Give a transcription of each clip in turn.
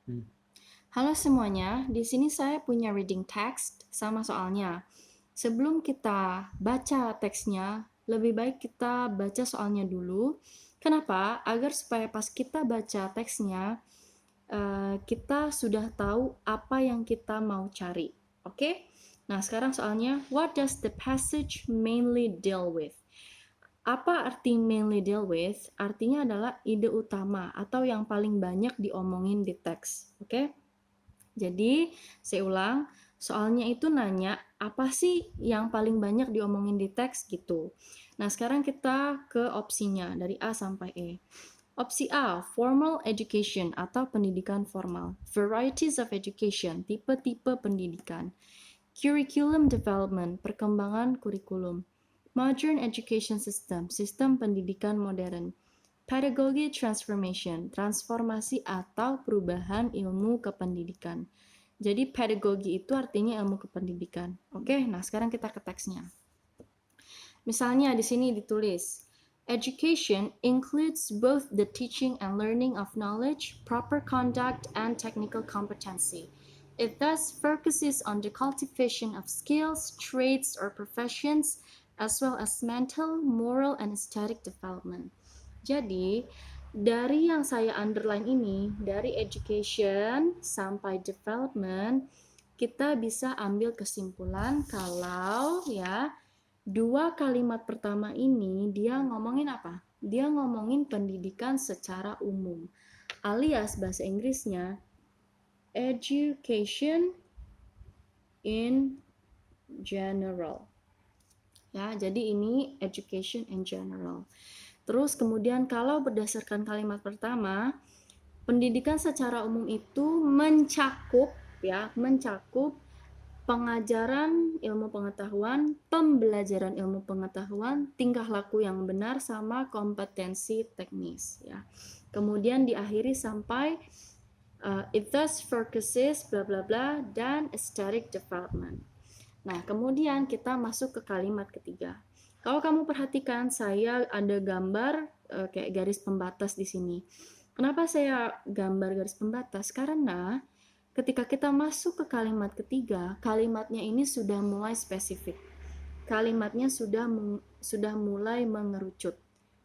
Hmm. Halo semuanya, di sini saya punya reading text sama soalnya. Sebelum kita baca teksnya, lebih baik kita baca soalnya dulu. Kenapa? Agar supaya pas kita baca teksnya, kita sudah tahu apa yang kita mau cari. Oke? Nah, sekarang soalnya, what does the passage mainly deal with? Apa arti mainly deal with? Artinya adalah ide utama atau yang paling banyak diomongin di teks. Oke? Jadi, saya ulang, soalnya itu nanya apa sih yang paling banyak diomongin di teks gitu. Nah, sekarang kita ke opsinya dari A sampai E. Opsi A, formal education atau pendidikan formal. Varieties of education, tipe-tipe pendidikan. Curriculum development, perkembangan kurikulum. Modern education system, sistem pendidikan modern. Pedagogy transformation, transformasi atau perubahan ilmu kependidikan. Jadi pedagogi itu artinya ilmu kependidikan. Oke, nah sekarang kita ke teksnya. Misalnya di sini ditulis, education includes both the teaching and learning of knowledge, proper conduct, and technical competency. It thus focuses on the cultivation of skills, traits, or professions, as well as mental, moral, and aesthetic development. Jadi, dari yang saya underline ini, dari education sampai development, kita bisa ambil kesimpulan kalau ya dua kalimat pertama ini dia ngomongin apa? Dia ngomongin pendidikan secara umum. Alias bahasa Inggrisnya education in general. Ya, jadi ini education in general. Terus kemudian kalau berdasarkan kalimat pertama, pendidikan secara umum itu mencakup pengajaran ilmu pengetahuan, pembelajaran ilmu pengetahuan, tingkah laku yang benar sama kompetensi teknis ya. Kemudian diakhiri sampai it thus focuses bla bla bla dan aesthetic development. Nah, kemudian kita masuk ke kalimat ketiga. Kalau kamu perhatikan, saya ada gambar kayak garis pembatas di sini. Kenapa saya gambar garis pembatas? Karena ketika kita masuk ke kalimat ketiga, kalimatnya ini sudah mulai spesifik. Kalimatnya sudah mulai mengerucut.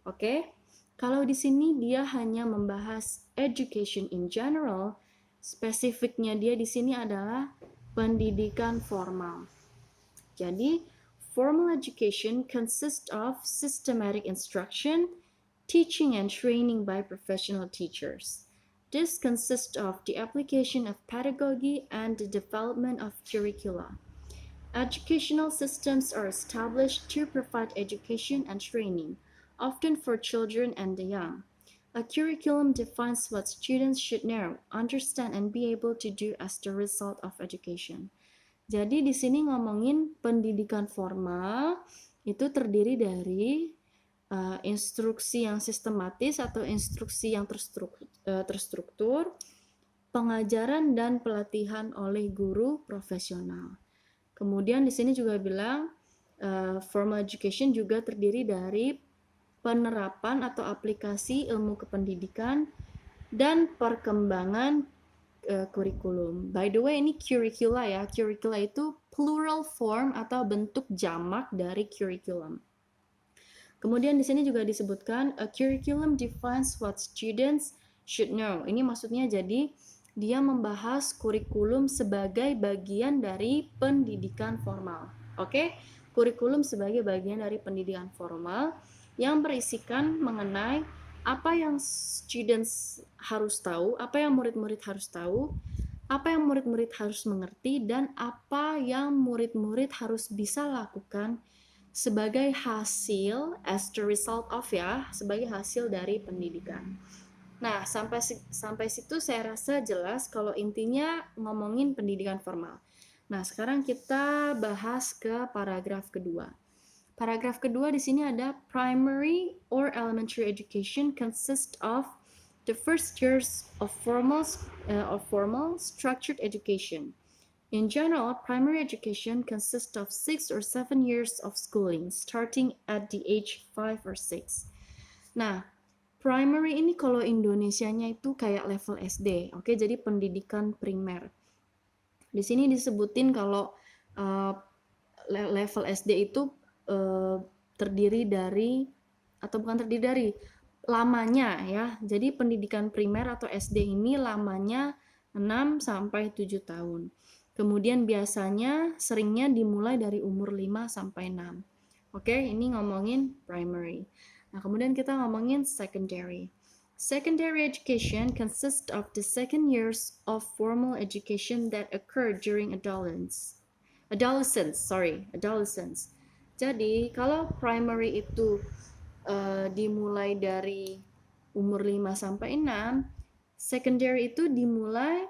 Oke? Kalau di sini dia hanya membahas education in general, spesifiknya dia di sini adalah pendidikan formal. Jadi, formal education consists of systematic instruction, teaching and training by professional teachers. This consists of the application of pedagogy and the development of curricula. Educational systems are established to provide education and training, often for children and the young. A curriculum defines what students should know, understand, and be able to do as the result of education. Jadi di sini ngomongin pendidikan formal itu terdiri dari instruksi yang sistematis atau instruksi yang terstruktur, pengajaran dan pelatihan oleh guru profesional. Kemudian di sini juga bilang formal education juga terdiri dari penerapan atau aplikasi ilmu kependidikan dan perkembangan kurikulum. By the way, ini curricula ya. Curricula itu plural form atau bentuk jamak dari curriculum. Kemudian di sini juga disebutkan a curriculum defines what students should know. Ini maksudnya jadi dia membahas kurikulum sebagai bagian dari pendidikan formal. Oke? Kurikulum sebagai bagian dari pendidikan formal yang berisikan mengenai apa yang students harus tahu, apa yang murid-murid harus tahu, apa yang murid-murid harus mengerti, dan apa yang murid-murid harus bisa lakukan sebagai hasil as the result of ya, sebagai hasil dari pendidikan. Nah, sampai situ saya rasa jelas kalau intinya ngomongin pendidikan formal. Nah, sekarang kita bahas ke paragraf kedua. Paragraf kedua di sini ada primary or elementary education consists of the first years of formal structured education. In general, primary education consists of 6 or 7 years of schooling, starting at the age 5 or 6. Nah, Primary ini kalau Indonesianya itu kayak level SD, oke? Jadi pendidikan primer. Di sini disebutin kalau level SD itu terdiri dari, atau bukan terdiri dari, lamanya ya. Jadi pendidikan primer atau SD ini lamanya 6 sampai 7 tahun. Kemudian biasanya seringnya dimulai dari umur 5 sampai 6. Oke, ini ngomongin primary. Nah, kemudian kita ngomongin secondary. Secondary education consists of the second years of formal education that occur during adolescence. Adolescence. Jadi, kalau primary itu dimulai dari umur 5 sampai 6, secondary itu dimulai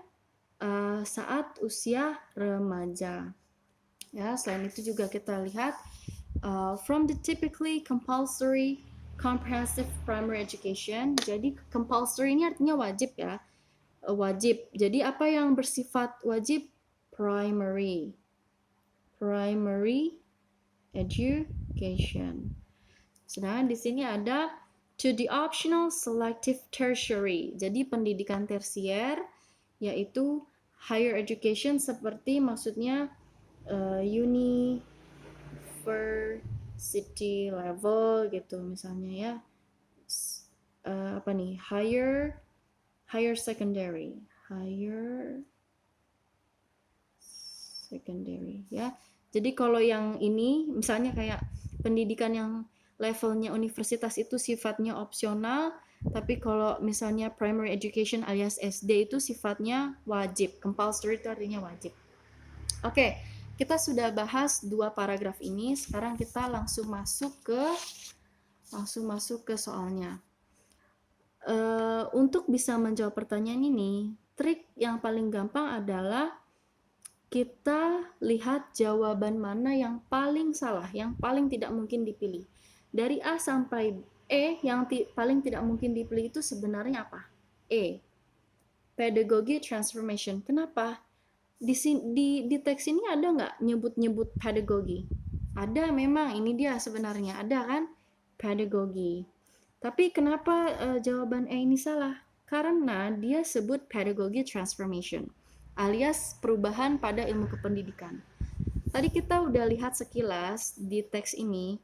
saat usia remaja. Ya, selain itu juga kita lihat from the typically compulsory comprehensive primary education. Jadi compulsory ini artinya wajib ya. Wajib. Jadi apa yang bersifat wajib? Primary education. Sedangkan di sini ada to the optional selective tertiary. Jadi pendidikan tersier yaitu higher education seperti maksudnya university level gitu misalnya ya. Apa nih? Higher secondary ya. Jadi kalau yang ini misalnya kayak pendidikan yang levelnya universitas itu sifatnya opsional, tapi kalau misalnya primary education alias SD itu sifatnya wajib. Compulsory itu artinya wajib. Oke, kita sudah bahas 2 paragraf ini. Sekarang kita langsung masuk ke soalnya. Untuk bisa menjawab pertanyaan ini, trik yang paling gampang adalah kita lihat jawaban mana yang paling salah, yang paling tidak mungkin dipilih. Dari A sampai E, yang paling tidak mungkin dipilih itu sebenarnya apa? E. Pedagogy transformation. Kenapa? Di teks ini ada nggak nyebut-nyebut pedagogi? Ada memang, ini dia sebenarnya. Ada kan? Pedagogi. Tapi kenapa jawaban E ini salah? Karena dia sebut pedagogy transformation, alias perubahan pada ilmu kependidikan. Tadi kita udah lihat sekilas di teks ini,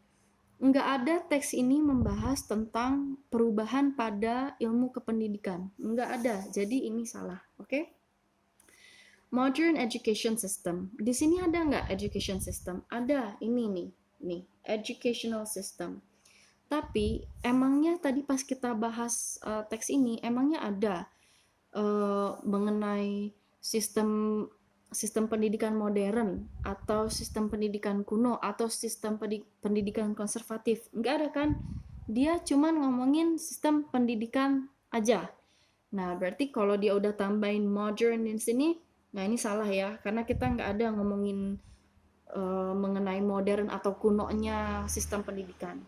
nggak ada teks ini membahas tentang perubahan pada ilmu kependidikan. Nggak ada, jadi ini salah, oke? Modern education system. Di sini ada nggak education system? Ada, ini nih, educational system. Tapi emangnya tadi pas kita bahas teks ini, emangnya ada mengenai sistem pendidikan modern atau sistem pendidikan kuno atau sistem pendidikan konservatif? Enggak ada kan? Dia cuman ngomongin sistem pendidikan aja. Nah, berarti kalau dia udah tambahin modern di sini, nah ini salah ya, karena kita nggak ada ngomongin mengenai modern atau kunonya sistem pendidikan.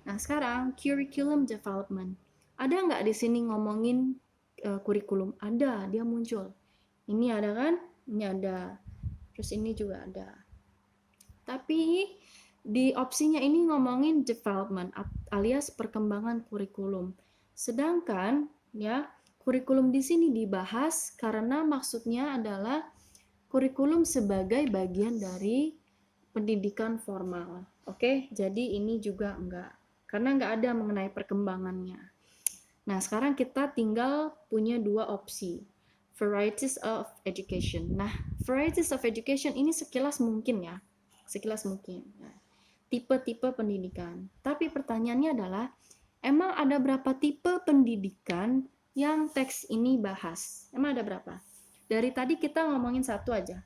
Nah, sekarang curriculum development. Ada nggak di sini ngomongin kurikulum? Ada, dia muncul. Ini ada kan? Ini ada. Terus ini juga ada. Tapi di opsinya ini ngomongin development alias perkembangan kurikulum. Sedangkan ya, kurikulum di sini dibahas karena maksudnya adalah kurikulum sebagai bagian dari pendidikan formal. Oke, jadi ini juga enggak. Karena enggak ada mengenai perkembangannya. Nah, sekarang kita tinggal punya 2 opsi. Varieties of education. Nah, varieties of education ini sekilas mungkin ya. Sekilas mungkin. Nah, tipe-tipe pendidikan. Tapi pertanyaannya adalah, emang ada berapa tipe pendidikan yang teks ini bahas? Emang ada berapa? Dari tadi kita ngomongin satu aja.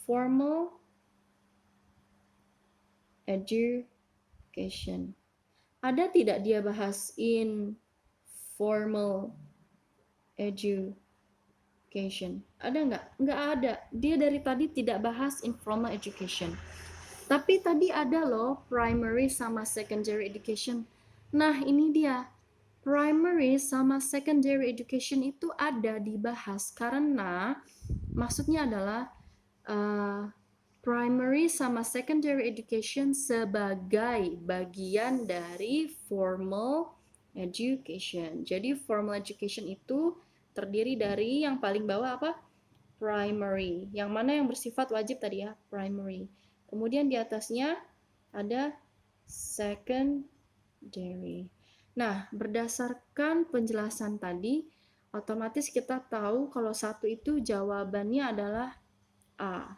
Formal education. Ada tidak dia bahas informal education? Ada nggak? Nggak ada. Dia dari tadi tidak bahas informal education. Tapi tadi ada loh primary sama secondary education. Nah, ini dia. Primary sama secondary education itu ada dibahas karena maksudnya adalah primary sama secondary education sebagai bagian dari formal education. Jadi formal education itu terdiri dari yang paling bawah apa? Primary. Yang mana yang bersifat wajib tadi ya? Primary. Kemudian di atasnya ada secondary. Nah, berdasarkan penjelasan tadi, otomatis kita tahu kalau satu itu jawabannya adalah A.